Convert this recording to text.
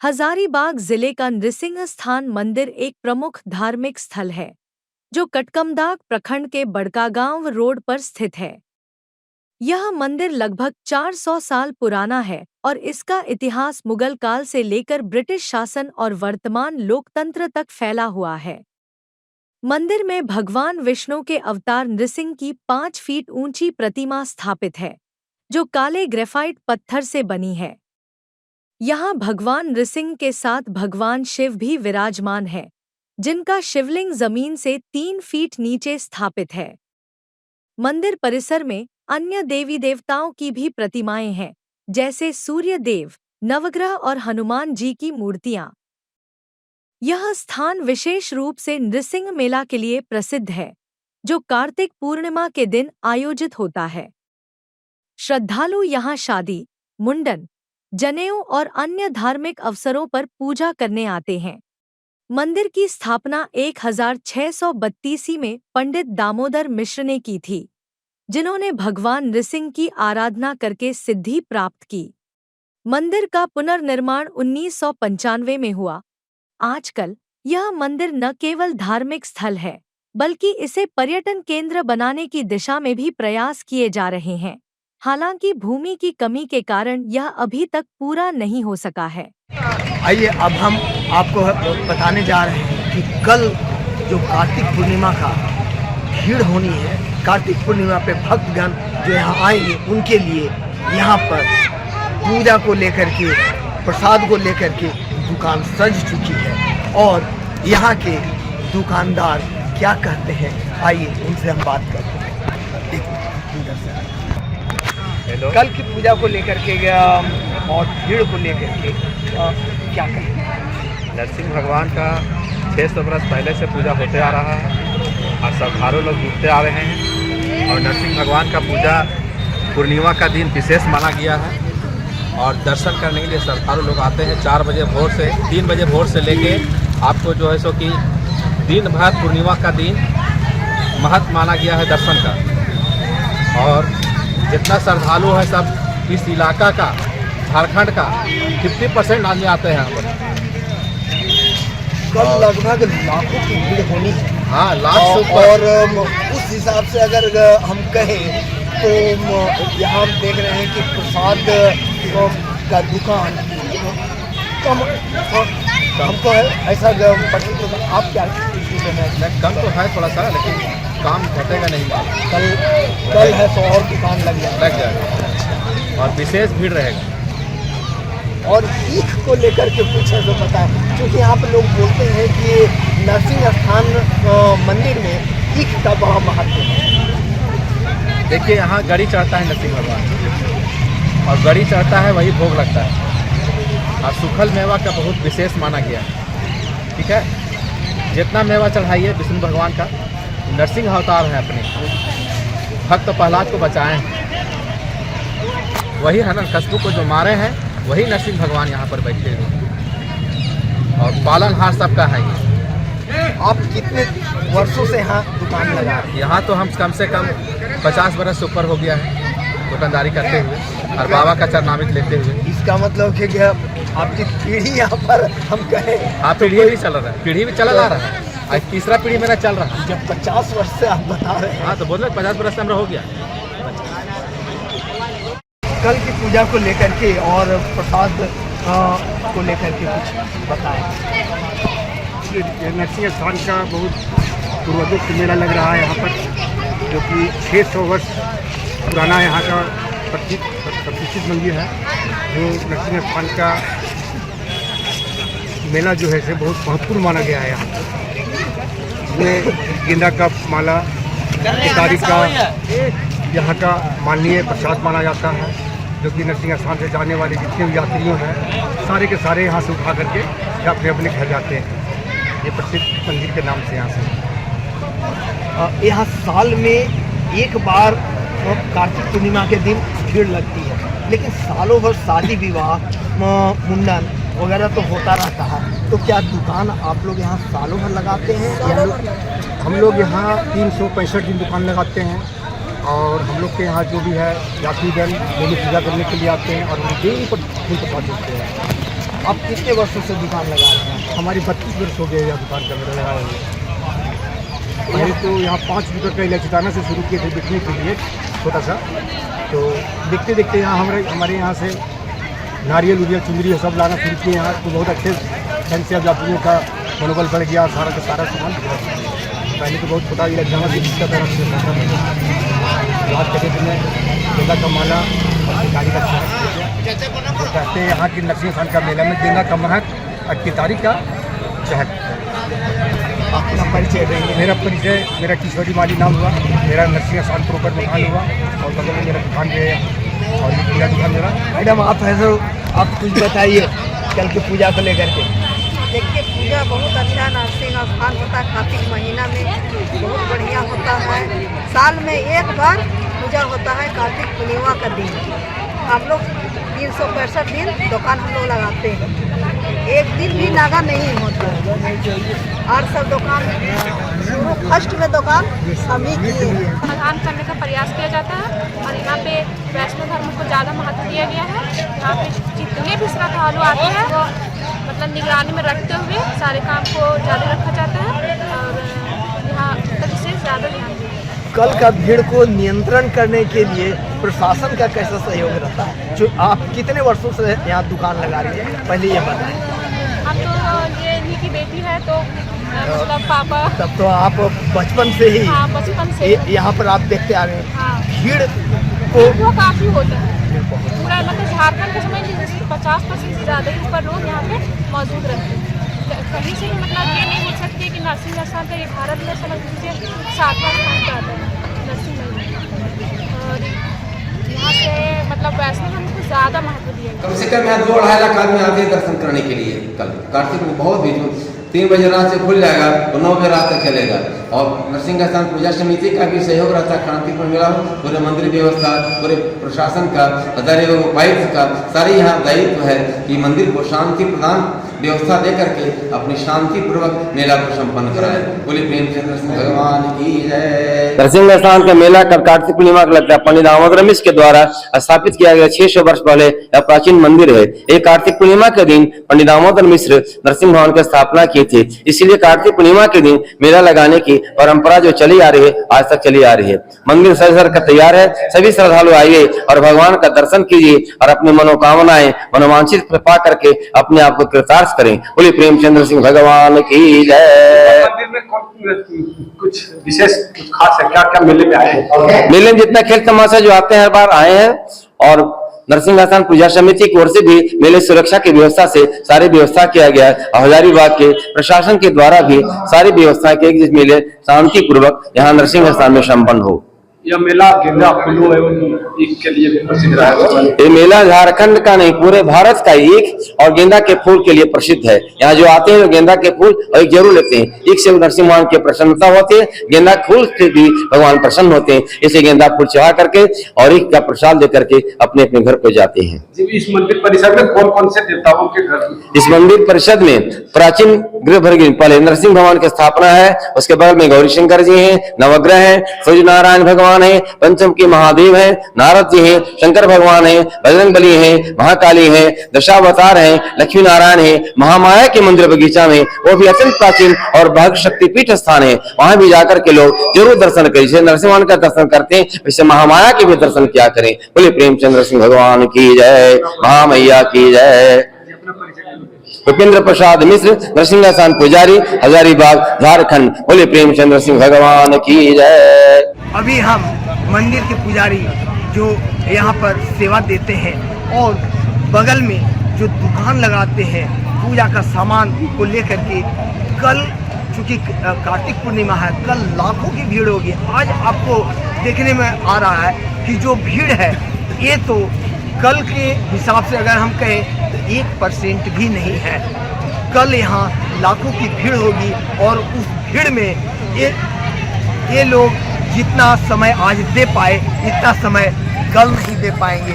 हजारीबाग जिले का नृसिंह स्थान मंदिर एक प्रमुख धार्मिक स्थल है, जो कटकमदाग प्रखंड के बड़कागांव रोड पर स्थित है। यह मंदिर लगभग 400 साल पुराना है और इसका इतिहास मुगल काल से लेकर ब्रिटिश शासन और वर्तमान लोकतंत्र तक फैला हुआ है। मंदिर में भगवान विष्णु के अवतार नृसिंह की 5 फीट ऊंची प्रतिमा स्थापित है, जो काले ग्रेफाइट पत्थर से बनी है। यहाँ भगवान नृसिंह के साथ भगवान शिव भी विराजमान है, जिनका शिवलिंग जमीन से 3 फीट नीचे स्थापित है। मंदिर परिसर में अन्य देवी देवताओं की भी प्रतिमाएं हैं, जैसे सूर्य देव, नवग्रह और हनुमान जी की मूर्तियां। यह स्थान विशेष रूप से नृसिंह मेला के लिए प्रसिद्ध है, जो कार्तिक पूर्णिमा के दिन आयोजित होता है। श्रद्धालु यहाँ शादी, मुंडन, जनेऊ और अन्य धार्मिक अवसरों पर पूजा करने आते हैं। मंदिर की स्थापना 1632 में पंडित दामोदर मिश्र ने की थी, जिन्होंने भगवान नृसिंह की आराधना करके सिद्धि प्राप्त की। मंदिर का पुनर्निर्माण 1995 में हुआ। आजकल यह मंदिर न केवल धार्मिक स्थल है, बल्कि इसे पर्यटन केंद्र बनाने की दिशा में भी प्रयास किए जा रहे हैं। हालांकि भूमि की कमी के कारण यह अभी तक पूरा नहीं हो सका है। आइए अब हम आपको बताने जा रहे हैं कि कल जो कार्तिक पूर्णिमा का भीड़ होनी है, कार्तिक पूर्णिमा पे भक्तगण जो यहाँ आएंगे उनके लिए यहाँ पर पूजा को लेकर के, प्रसाद को लेकर के दुकान सज चुकी है। और यहाँ के दुकानदार क्या कहते हैं, आइए उनसे हम बात करते हैं। कल की पूजा को लेकर के और भीड़ को लेकर के क्या कहें? नरसिंह भगवान का 600 वर्ष पहले से पूजा होते आ रहा है और श्रद्धालु लोग जुटते आ रहे हैं। और नरसिंह भगवान का पूजा पूर्णिमा का दिन विशेष माना गया है और दर्शन करने के लिए श्रद्धालु लोग आते हैं। 4 बजे भोर से 3 बजे भोर से लेके आपको जो है सो कि दिन भर पूर्णिमा का दिन महत्व माना गया है दर्शन का। और जितना श्रद्धालु है सब इस इलाका का, झारखंड का 50% आदमी आते हैं यहाँ पर। कल लगभग लाखों की भीड़ होनी है। हाँ, लाख। और उस हिसाब से अगर हम कहें तो यहाँ हम देख रहे हैं कि प्रसाद का दुकान कम हमको है ऐसा। आप क्या कम तो है थोड़ा सा, लेकिन काम घटेगा नहीं। कल है तो और दुकान लग जाएगा और विशेष भीड़ रहेगा। और ईख को लेकर के पूछे तो बताएं, क्योंकि यहाँ पर लोग बोलते हैं कि नरसिंह स्थान मंदिर में ईख का बड़ा महत्व है। देखिए, यहाँ गड़ी चढ़ता है नरसिंह भगवान और गड़ी चढ़ता है वही भोग लगता है। और सूखल मेवा का बहुत विशेष माना गया है। ठीक है, जितना मेवा चढ़ाइए विष्णु भगवान का, नरसिंह अवतार है अपने, भक्त प्रहलाद को बचाए हैं। वही हिरण्यकश्यप को जो मारे हैं वही नरसिंह भगवान यहाँ पर बैठे हैं और पालनहार सबका है ये। आप कितने वर्षों से यहाँ दुकान लगा रहे हैं? यहाँ तो हम कम से कम 50 बरस से ऊपर हो गया है दुकानदारी करते हुए और बाबा का चरणामृत लेते हुए। इसका मतलब है कि आपकी पीढ़ी यहाँ पर हम कहें। हाँ, पीढ़ी भी चल रहा है, पीढ़ी भी चला आ रहा है। आज तीसरा पीढ़ी मेरा चल रहा है। जब 50 वर्ष से आप बता रहे हैं। हाँ, तो बोल रहे 50 वर्ष से हमारा हो गया। कल की पूजा को लेकर के और प्रसाद को लेकर के कुछ बताएं। नरसिंह स्थान का बहुत पूर्वजों से मेला लग रहा है यहाँ पर, जो कि 600 वर्ष पुराना यहाँ का प्रतिष्ठित मंदिर है। जो नरसिंह स्थान का मेला जो है से बहुत महत्वपूर्ण माना गया है। यहाँ इसमें गेंदा का माला, केतारी का यहाँ का माननीय प्रसाद माना जाता है, जो कि नरसिंह स्थान से जाने वाले जितने भी यात्रियों हैं सारे के सारे यहाँ से उठा करके अपने अपने घर जाते हैं। ये प्रसिद्ध मंदिर के नाम से यहाँ से यहाँ साल में एक बार कार्तिक पूर्णिमा के दिन भीड़ लगती है, लेकिन सालों भर शादी विवाह, मुंडन वगैरह तो होता रहता है। तो क्या दुकान आप लोग यहाँ सालों भर लगाते हैं? हम लोग यहाँ 365 दिन दुकान लगाते हैं और हम लोग के यहाँ जो भी है यात्रीगण डेली पूजा करने के लिए आते हैं और डेली पर फूल प्रसाद देते हैं। आप कितने वर्षों से दुकान लगा रहे हैं? हमारी 32 वर्ष हो गए यहाँ दुकान का मेरा लगाया हुआ। पहले तो यहाँ 5 लीटर का इलायचीदाना से शुरू किए थे बिकने के लिए छोटा सा, तो देखते देखते यहाँ हमारे यहाँ से नारियल उरियल चुंदरी सब लाना शुरू किए यहाँ, तो बहुत अच्छे ढंग से अब यात्रियों का मनोबल बढ़ गया, सारा का सारा सामान बिक रहा है। पहले तो बहुत छोटा इलायचीदाना से बिकता था, आज के दिन में गेंदा का माला और गाड़ी का तो कहते हैं यहाँ की नरसिंह स्थान का मेला में गेंदा का महक और केतारी का चहक। अपना परिचय देंगे? मेरा परिचय, मेरा किशोरी माली नाम हुआ, मेरा नरसिंह स्थान प्रोपर दुकान हुआ और बगल में मेरा दुकान है और ये पूरा दुकान मेरा। मैडम आप है तो आप कुछ बताइए कल की पूजा को लेकर के। देखिए पूजा बहुत अच्छा नरसिंह स्थान होता है, कार्तिक महीना में बहुत बढ़िया होता है। साल में एक बार पूजा होता है कार्तिक पूर्णिमा का दिन। हम लोग 365 दिन दुकान हम लोग लगाते हैं, एक दिन भी नागा नहीं होता। और सब दुकान शुरू फर्स्ट में दुकान हम ही किए हैं। समाधान करने का प्रयास किया जाता है और यहाँ पे वैष्णव धर्म को ज़्यादा महत्व दिया गया है। यहाँ पे जितने भी श्रद्धालु आते हैं वो मतलब निगरानी में रखते हुए सारे काम को जारी रखा जाता है और यहाँ विशेष ज़्यादा ध्यान दिया। कल का भीड़ को नियंत्रण करने के लिए प्रशासन का कैसा सहयोग रहता है? जो आप कितने वर्षों से यहाँ दुकान लगा रही है, पहले ये बताएं। हम तो ये इन्हीं की बेटी है तो मतलब पापा। तब तो आप बचपन से ही? हाँ, बचपन से यहाँ पर आप देखते आ रहे हैं। हाँ, भीड़ वो काफ़ी होता है पूरा, मतलब झारखंड के समय 50% से ज़्यादा ही ऊपर लोग यहाँ पे मौजूद रहते हैं। कहीं से भी मतलब ये नहीं हो सकती कि नरसिंह स्थान का ये भारत में समझ लीजिए 7वां स्थान पर आता है नरसिंह मंदिर। और यहाँ से मतलब वैष्णव धर्म को ज़्यादा महत्व दिया गया। कम से कम यहाँ 2-2.5 लाख आदमी आते हैं दर्शन करने के लिए। कल कार्तिक में बहुत भीड़, 3 बजे रात से खुल जाएगा तो 9 बजे रात तक चलेगा। और नरसिंह स्थान पूजा समिति का भी सहयोग रहता है। कार्तिक में मेला पूरे मंदिर व्यवस्था, पूरे प्रशासन का, उपायुक्त का सारे यहाँ दायित्व है कि मंदिर को शांति प्रदान व्यवस्था दे करके अपनी शांति पूर्वक मेला को संपन्न कराए। बोले प्रेमचंद्र सिंह भगवान की जय। नरसिंह स्थान का मेला कल कार्तिक पूर्णिमा को लगता है। पंडित दामोदर मिश्र के द्वारा स्थापित किया गया 600 वर्ष पहले यह प्राचीन मंदिर है। एक कार्तिक पूर्णिमा के दिन पंडित दामोदर मिश्र नरसिंह भवन की स्थापना की थी, इसीलिए कार्तिक पूर्णिमा के दिन मेला लगाने की परंपरा जो चली आ रही है आज तक चली आ रही है। मंदिर सज कर तैयार है, सभी श्रद्धालु आइए और भगवान का दर्शन कीजिए और अपनी मनोकामनाएं मनोवांछित पा करके अपने आप को कृतार्थ करें। बोले प्रेमचंद्र सिंह भगवान की जय। मंदिर में कुछ विशेष कुछ खास है क्या? क्या मेले में आए हैं? मेले में जितना खेल तमाशा जो आते हैं हर बार आए हैं और नरसिंह स्थान पूजा समिति की ओर से भी मेले सुरक्षा की व्यवस्था से सारी व्यवस्था किया गया है। हजारीबाग के प्रशासन के द्वारा भी सारी व्यवस्था की जिस मेले शांति पूर्वक यहाँ नरसिंह स्थान में संपन्न हो। यह मेला गेंदा फूलों एवं ईख के लिए भी प्रसिद्ध रहा है। ये मेला झारखंड का नहीं पूरे भारत का ईख और गेंदा के फूल के लिए प्रसिद्ध है। यहाँ जो आते हैं गेंदा के फूल और ईख जरूर लेते हैं। ईख से नरसिंह भगवान की प्रसन्नता होती है, गेंदा फूल से भी भगवान प्रसन्न होते हैं। इसे गेंदा फूल चढ़ा करके और ईख का प्रसाद दे करके अपने अपने घर को जाते हैं। इस मंदिर परिसर में कौन कौन से देवताओं के घर? इस मंदिर परिषद में प्राचीन गृह भर पहले नरसिंह भगवान की स्थापना है, उसके बगल में गौरी शंकर जी हैं, नवग्रह हैं, सूर्य नारायण भगवान है, पंचम के महादेव हैं, नारद जी हैं, शंकर भगवान हैं, बजरंगबली हैं, महाकाली हैं, दशावतार हैं, लक्ष्मी नारायण हैं। महामाया के मंदिर बगीचा में वो भी अत्यंत प्राचीन और भाग्य शक्तिपीठ स्थान है, वहां भी जाकर के लोग जरूर दर्शन करें। जैसे नरसिंह भगवान का दर्शन करते हैं वैसे महामाया के भी दर्शन किया करें। बोले प्रेमचंद्र सिंह भगवान की जय, महामैया की जय। भूपेंद्र प्रसाद मिश्र, नरसिंह स्थान पुजारी, हजारीबाग, झारखंड। बोले प्रेमचंद्र सिंह भगवान की जय। अभी हम मंदिर के पुजारी जो यहाँ पर सेवा देते हैं और बगल में जो दुकान लगाते हैं पूजा का सामान को लेकर के, कल चूँकि कार्तिक पूर्णिमा है, कल लाखों की भीड़ होगी। आज आपको देखने में आ रहा है कि जो भीड़ है ये तो कल के हिसाब से अगर हम कहें 1% भी नहीं है। कल यहाँ लाखों की भीड़ होगी और उस भीड़ में ये लोग जितना समय आज दे पाए इतना समय कल नहीं दे पाएंगे।